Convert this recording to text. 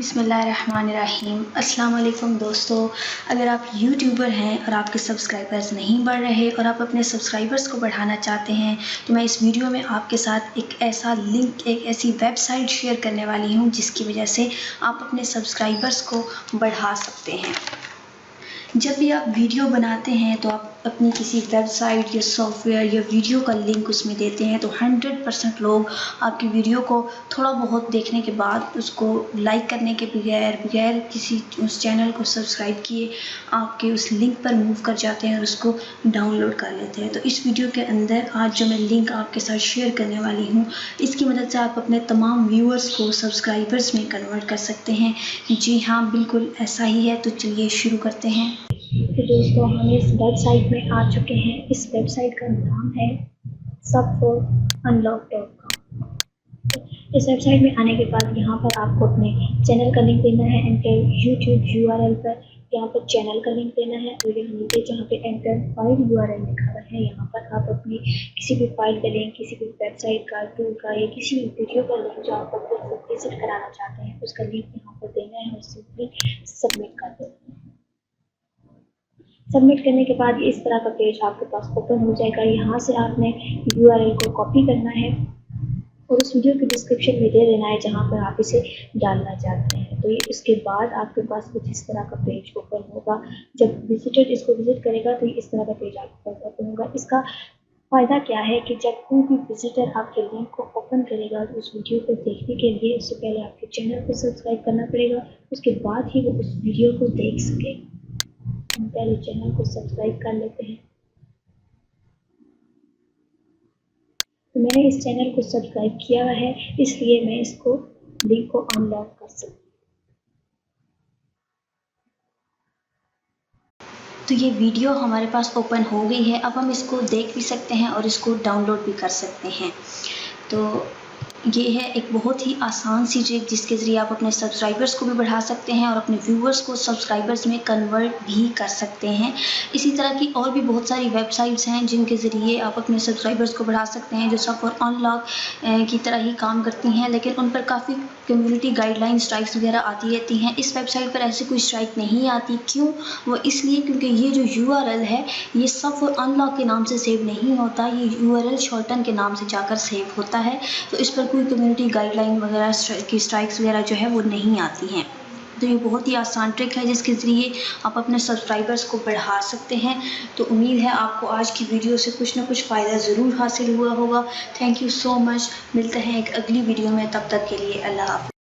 बिस्मिल्लाहिर्रहमानिर्रहीम। अस्सलाम वालेकुम दोस्तों, अगर आप यूट्यूबर हैं और आपके सब्सक्राइबर्स नहीं बढ़ रहे और आप अपने सब्सक्राइबर्स को बढ़ाना चाहते हैं तो मैं इस वीडियो में आपके साथ एक ऐसा लिंक, एक ऐसी वेबसाइट शेयर करने वाली हूं जिसकी वजह से आप अपने सब्सक्राइबर्स को बढ़ा सकते हैं। जब भी आप वीडियो बनाते हैं तो आप अपनी किसी वेबसाइट या सॉफ्टवेयर या वीडियो का लिंक उसमें देते हैं तो 100% लोग आपकी वीडियो को थोड़ा बहुत देखने के बाद उसको लाइक करने के बगैर किसी उस चैनल को सब्सक्राइब किए आपके उस लिंक पर मूव कर जाते हैं और उसको डाउनलोड कर लेते हैं। तो इस वीडियो के अंदर आज जो मैं लिंक आपके साथ शेयर करने वाली हूँ, इसकी मदद से आप अपने तमाम व्यूअर्स को सब्सक्राइबर्स में कन्वर्ट कर सकते हैं। जी हाँ, बिल्कुल ऐसा ही है। तो चलिए शुरू करते हैं। तो दोस्तों, हम इस वेबसाइट में आ चुके हैं। इस वेबसाइट का नाम है sub4unlock.com। इस वेबसाइट में आने के बाद यहाँ पर आपको अपने चैनल का लिंक देना है एंटर यूट्यूब URL पर। यहाँ पर चैनल का लिंक देना है और यहाँ नीचे जहाँ पे एंटर फाइल URL लिखा हुआ है, यहाँ पर आप अपनी किसी भी फाइल का लिंक, किसी भी वेबसाइट का, टूल का या किसी भी वीडियो का लिंक जो आप विजिट कराना चाहते हैं उसका लिंक यहाँ पर देना है और सिंपली सबमिट कर देना है। सबमिट करने के बाद इस तरह का पेज आपके पास ओपन हो जाएगा। यहाँ से आपने URL को कॉपी करना है और उस वीडियो के डिस्क्रिप्शन में दे देना है जहाँ पर आप इसे डालना चाहते हैं। तो ये इसके बाद आपके पास कुछ इस तरह का पेज ओपन होगा। जब विजिटर इसको विजिट करेगा तो इस तरह का पेज आपके पास ओपन होगा। इसका फ़ायदा क्या है कि जब कोई भी विजिटर आपके लिंक को ओपन करेगा तो उस वीडियो को देखने के लिए उससे पहले आपके चैनल को सब्सक्राइब करना पड़ेगा, उसके बाद ही वो उस वीडियो को देख सकेगा। हम पहले चैनल को सब्सक्राइब कर लेते हैं। तो मैंने इस चैनल को सब्सक्राइब किया हुआ है, इसलिए मैं इसको लिंक को अनलॉक कर सकती हूँ। तो ये वीडियो हमारे पास ओपन हो गई है। अब हम इसको देख भी सकते हैं और इसको डाउनलोड भी कर सकते हैं। तो ये है एक बहुत ही आसान सी ट्रिक जिसके ज़रिए आप अपने सब्सक्राइबर्स को भी बढ़ा सकते हैं और अपने व्यूअर्स को सब्सक्राइबर्स में कन्वर्ट भी कर सकते हैं। इसी तरह की और भी बहुत सारी वेबसाइट्स हैं जिनके ज़रिए आप अपने सब्सक्राइबर्स को बढ़ा सकते हैं, जो sub4unlock की तरह ही काम करती हैं, लेकिन उन पर काफ़ी कम्युनिटी गाइडलाइन स्ट्राइक्स वगैरह आती रहती हैं। इस वेबसाइट पर ऐसी कोई स्ट्राइक नहीं आती। क्यों? वो इसलिए क्योंकि ये जो URL है ये sub4unlock के नाम से सेव नहीं होता, ये URL शॉर्टन के नाम से जाकर सेव होता है। तो इस पर कोई कम्युनिटी गाइडलाइन वगैरह की स्ट्राइक्स वगैरह जो है वो नहीं आती हैं। तो ये बहुत ही आसान ट्रिक है जिसके ज़रिए आप अपने सब्सक्राइबर्स को बढ़ा सकते हैं। तो उम्मीद है आपको आज की वीडियो से कुछ ना कुछ फ़ायदा ज़रूर हासिल हुआ होगा। Thank you so much. मिलते हैं एक अगली वीडियो में, तब तक के लिए अल्लाह हाफ़िज़।